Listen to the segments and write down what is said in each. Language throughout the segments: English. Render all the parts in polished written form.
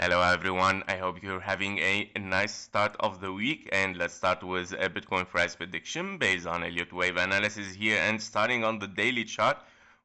Hello everyone, I hope you're having a nice start of the week, and let's start with a Bitcoin price prediction based on Elliott wave analysis here, and starting on the daily chart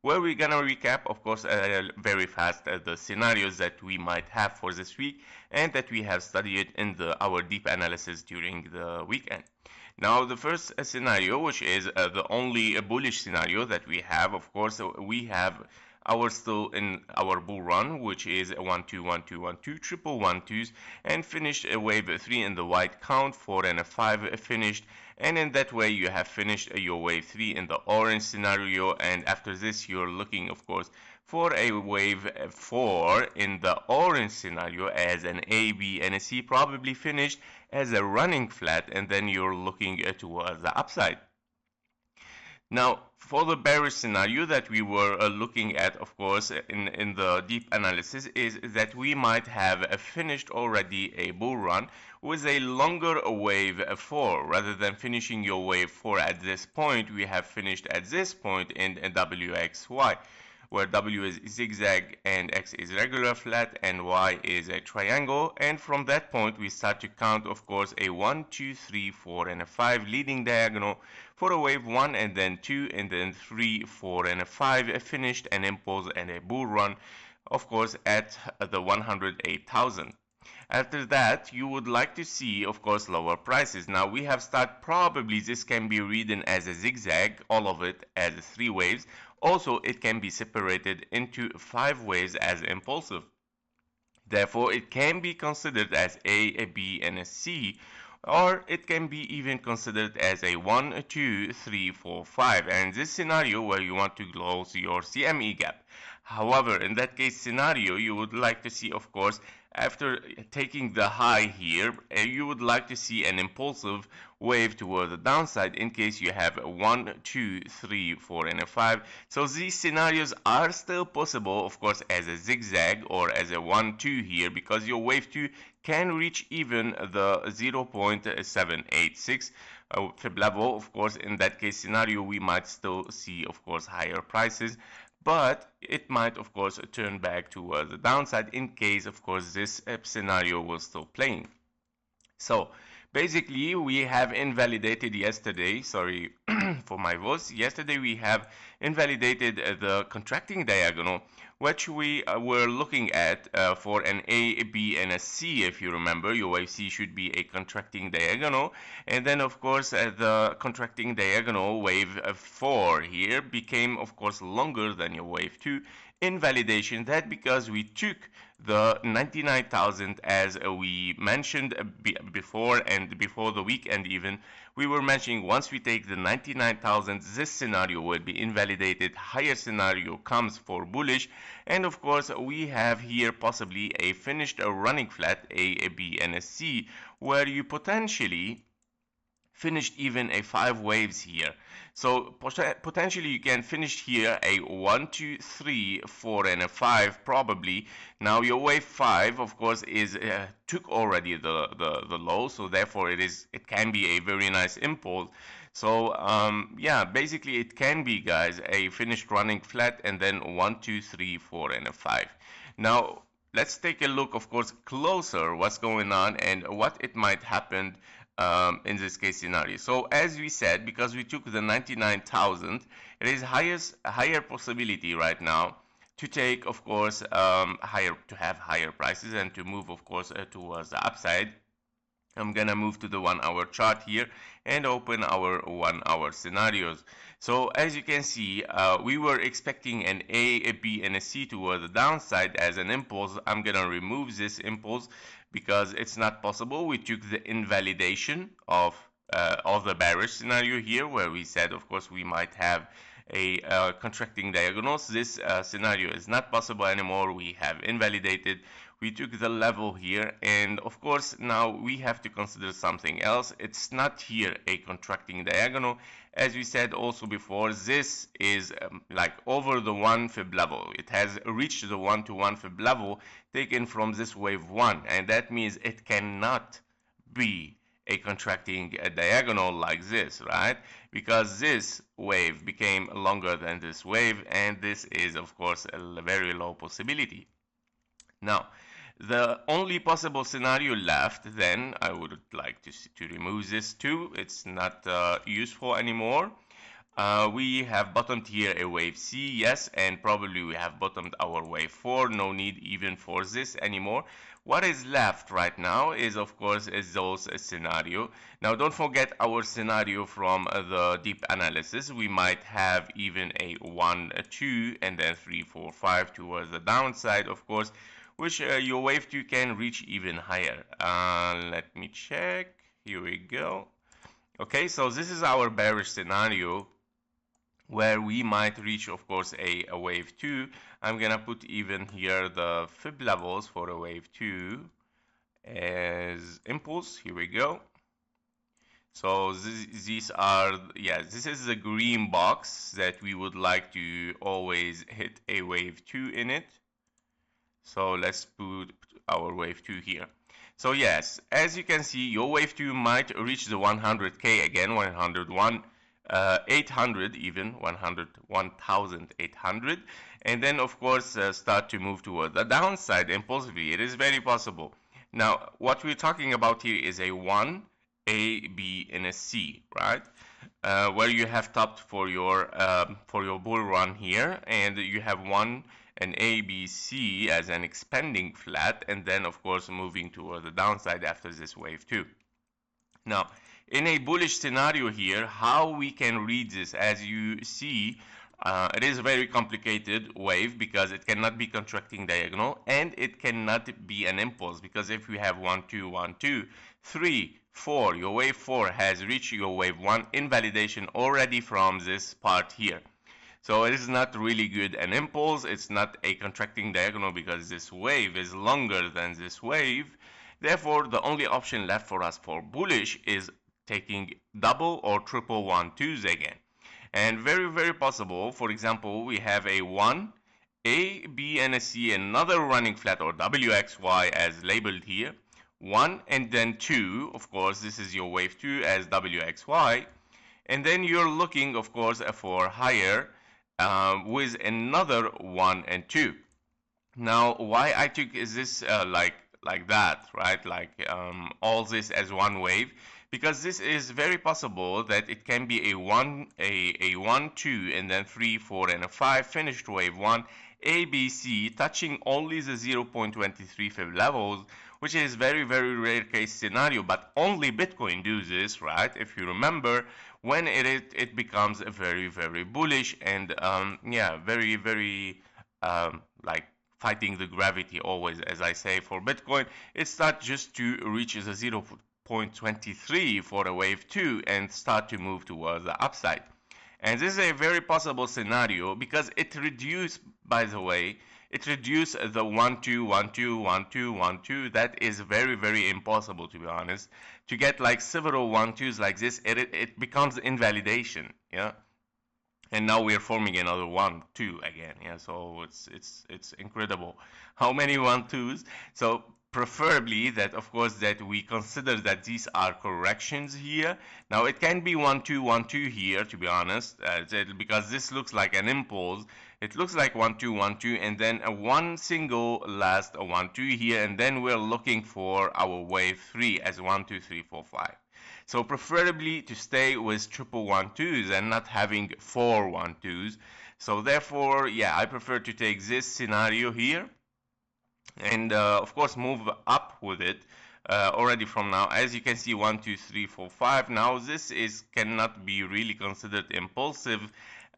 where we're gonna recap of course very fast the scenarios that we might have for this week and that we have studied in our deep analysis during the weekend. Now the first scenario, which is the only bullish scenario that we have, of course we have our still in our bull run, which is 1 2 1 2 1 2 triple 1 2s, and finished a wave 3 in the white count, 4 and a 5 finished, and in that way you have finished your wave 3 in the orange scenario, and after this you're looking of course for a wave 4 in the orange scenario as an A, B, and a C, probably finished as a running flat, and then you're looking towards the upside. Now, for the bearish scenario that we were looking at, of course, in the deep analysis, is that we might have finished already a bull run with a longer wave 4. Rather than finishing your wave 4 at this point, we have finished at this point in WXY, where W is zigzag and X is regular flat and Y is a triangle. And from that point we start to count of course a 1, 2, 3, 4 and a 5 leading diagonal for a wave 1 and then 2 and then 3, 4 and a 5 finished an impulse and a bull run of course at the 108,000. After that, you would like to see, of course, lower prices. Now, we have started, probably this can be written as a zigzag, all of it as 3 waves. Also, it can be separated into 5 waves as impulsive. Therefore, it can be considered as a B, and a C, or it can be even considered as a 1, 2, 3, 4, 5. And this scenario where you want to close your CME gap. However, in that case scenario, you would like to see, of course, after taking the high here, you would like to see an impulsive wave toward the downside in case you have a 1, 2, 3, 4, and a 5. So these scenarios are still possible, of course, as a zigzag or as a 1, 2 here, because your wave 2 can reach even the 0.786 fib level. Of course, in that case scenario, we might still see, of course, higher prices, but it might of course turn back to the downside in case of course this scenario was still playing. So basically we have invalidated yesterday, sorry for my voice, yesterday we have invalidated the contracting diagonal, which we were looking at for an A, B, and a C. If you remember, your wave C should be a contracting diagonal, and then of course the contracting diagonal wave 4 here became of course longer than your wave 2 invalidation. That because we took the 99,000 as we mentioned before, and before the weekend even we were mentioning once we take the 99,000 this scenario will be invalidated, higher scenario comes for bullish, and of course we have here possibly a finished running flat A, B, and a C, where you potentially finished even a 5 waves here. So potentially you can finish here a 1, 2, 3, 4 and a 5 probably. Now your wave 5 of course is took already the low, so therefore it can be a very nice impulse. So yeah, basically it can be, guys, a finished running flat and then 1, 2, 3, 4 and a 5. Now let's take a look, of course, closer what's going on and what it might happen in this case scenario. So as we said, because we took the 99,000, it is higher possibility right now to take, of course, to have higher prices and to move, of course, towards the upside. I'm gonna move to the 1-hour chart here and open our 1-hour scenarios. So as you can see, we were expecting an A, B, and a C toward the downside as an impulse. I'm gonna remove this impulse because it's not possible. We took the invalidation of the bearish scenario here, where we said, of course, we might have a contracting diagonals. This scenario is not possible anymore. We have invalidated. We took the level here, and of course now we have to consider something else. It's not here a contracting diagonal. As we said also before, this is like over the 1 fib level. It has reached the 1 to 1 fib level taken from this wave 1, and that means it cannot be a contracting diagonal like this, right? Because this wave became longer than this wave, and this is of course a very low possibility. Now The only possible scenario left, then I would like to remove this too. It's not useful anymore. We have bottomed here a wave C, yes, and probably we have bottomed our wave 4. No need even for this anymore. What is left right now is, of course, is those scenario. Now, don't forget our scenario from the deep analysis. We might have even a 1, a 2, and then 3, 4, 5 towards the downside, of course, which your wave 2 can reach even higher. Let me check. Here we go. Okay, so this is our bearish scenario where we might reach, of course, a wave 2. I'm gonna put even here the fib levels for a wave 2 as impulse. Here we go. So these are, yeah, this is the green box that we would like to always hit a wave 2 in it. So let's put our wave 2 here. So yes, as you can see, your wave 2 might reach the 100K again, 101, 800 even, 1,800, and then of course start to move toward the downside impulsively. It is very possible. Now, what we're talking about here is a 1, A, B, and a C, right? Where you have topped for your bull run here, and you have an A, B, C as an expanding flat, and then of course moving toward the downside after this wave 2. Now, in a bullish scenario here, how we can read this, as you see, it is a very complicated wave because it cannot be contracting diagonal and it cannot be an impulse, because if we have 1, 2, 1, 2, 3, 4, your wave 4 has reached your wave 1 invalidation already from this part here. So it is not really good an impulse. It's not a contracting diagonal because this wave is longer than this wave. Therefore, the only option left for us for bullish is taking double or triple 1-2s again. And very, very possible, for example, we have a 1, A, B, and a C, another running flat, or WXY as labeled here. 1 and then 2, of course, this is your wave 2 as WXY. And then you're looking, of course, for higher with another 1 and 2. Now, why I took is this like that, right? Like all this as one wave, because this is very possible that it can be a 1, 2, and then 3, 4, and a 5 finished wave 1, A, B, C, touching only the 0.23 fib levels, which is very, very rare case scenario, but only Bitcoin do this, right? If you remember, when it becomes a very, very bullish and yeah, very, very like fighting the gravity always, as I say, for Bitcoin, it starts just to reach the 0.23 for a wave 2 and start to move towards the upside. And this is a very possible scenario because it reduced, by the way, it reduced the 1, 2, 1, 2, 1, 2, 1, 2. That is very, very impossible, to be honest. To get like several 1, 2s like this, it becomes invalidation, yeah. And now we are forming another 1, 2 again, yeah. So it's incredible how many 1, 2s. So preferably that, of course, that we consider that these are corrections here. Now it can be 1, 2, 1, 2 here, to be honest, because this looks like an impulse. It looks like 1, 2, 1, 2, and then a one single last 1, 2 here, and then we're looking for our wave 3 as 1, 2, 3, 4, 5. So preferably to stay with triple 1, 2s and not having 4 1, 2s. So therefore, yeah, I prefer to take this scenario here and of course move up with it already from now. As you can see, 1, 2, 3, 4, 5. Now this cannot be really considered impulsive.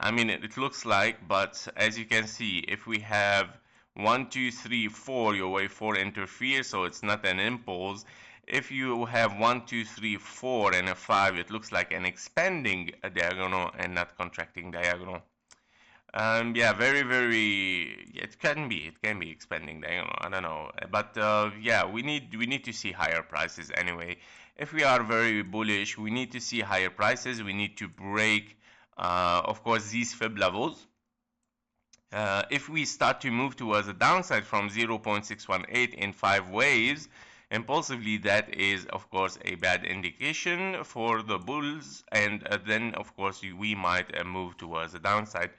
I mean, it looks like, but as you can see, if we have 1, 2, 3, 4, your wave 4 interferes, so it's not an impulse. If you have 1, 2, 3, 4, and a 5, it looks like an expanding diagonal and not contracting diagonal. Yeah, very, very. It can be expanding diagonal. I don't know, but yeah, we need to see higher prices anyway. If we are very bullish, we need to see higher prices. We need to break, of course, these fib levels. If we start to move towards the downside from 0.618 in 5 waves impulsively, that is, of course, a bad indication for the bulls, and then, of course, we might move towards the downside.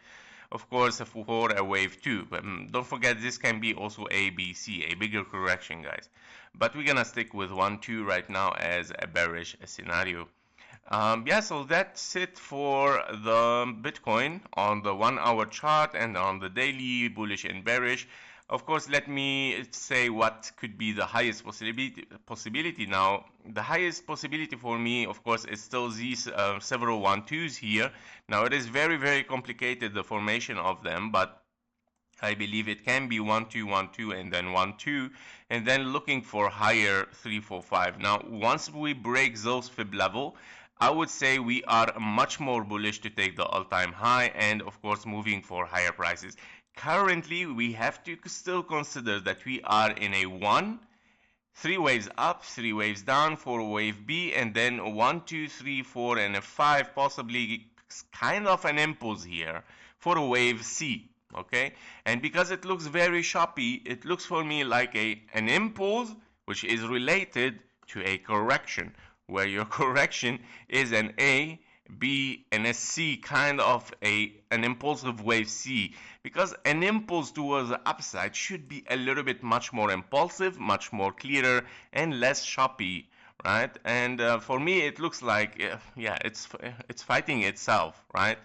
of course, for a wave 2. But don't forget, this can be also a BC, a bigger correction, guys. But we're gonna stick with 1-2 right now as a bearish scenario. Yeah, so that's it for the Bitcoin on the 1-hour chart and on the daily, bullish and bearish. Of course, let me say what could be the highest possibility now. The highest possibility for me, of course, is still these several 1-2s here. Now, it is very, very complicated, the formation of them, but I believe it can be 1-2, 1-2, and then 1-2, and then looking for higher 3-4-5. Now, once we break those fib level, I would say we are much more bullish to take the all-time high and, of course, moving for higher prices. Currently, we have to still consider that we are in a 1, 3 waves up, 3 waves down for wave B, and then 1, 2, 3, 4, and a 5, possibly kind of an impulse here for wave C. Okay, and because it looks very choppy, it looks for me like an impulse which is related to a correction, where your correction is an A, B, and a C, kind of an impulsive wave C, because an impulse towards the upside should be a little bit much more impulsive, much more clearer, and less choppy, right? And for me, it looks like, yeah, it's fighting itself, right?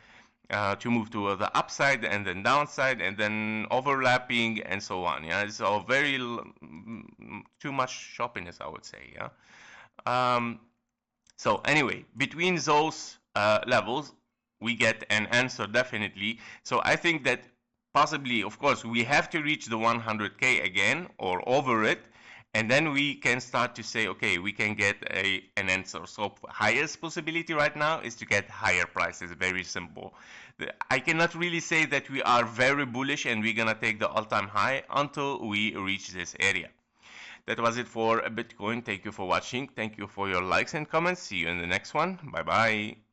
To move to the upside and then downside and then overlapping and so on. Yeah, it's all very too much choppiness, I would say. Yeah. So anyway, between those levels, we get an answer definitely. So I think that possibly, of course, we have to reach the 100K again or over it, and then we can start to say, okay, we can get an answer. So highest possibility right now is to get higher prices. Very simple. I cannot really say that we are very bullish and we're gonna take the all-time high until we reach this area. That was it for Bitcoin. Thank you for watching. Thank you for your likes and comments. See you in the next one. Bye bye.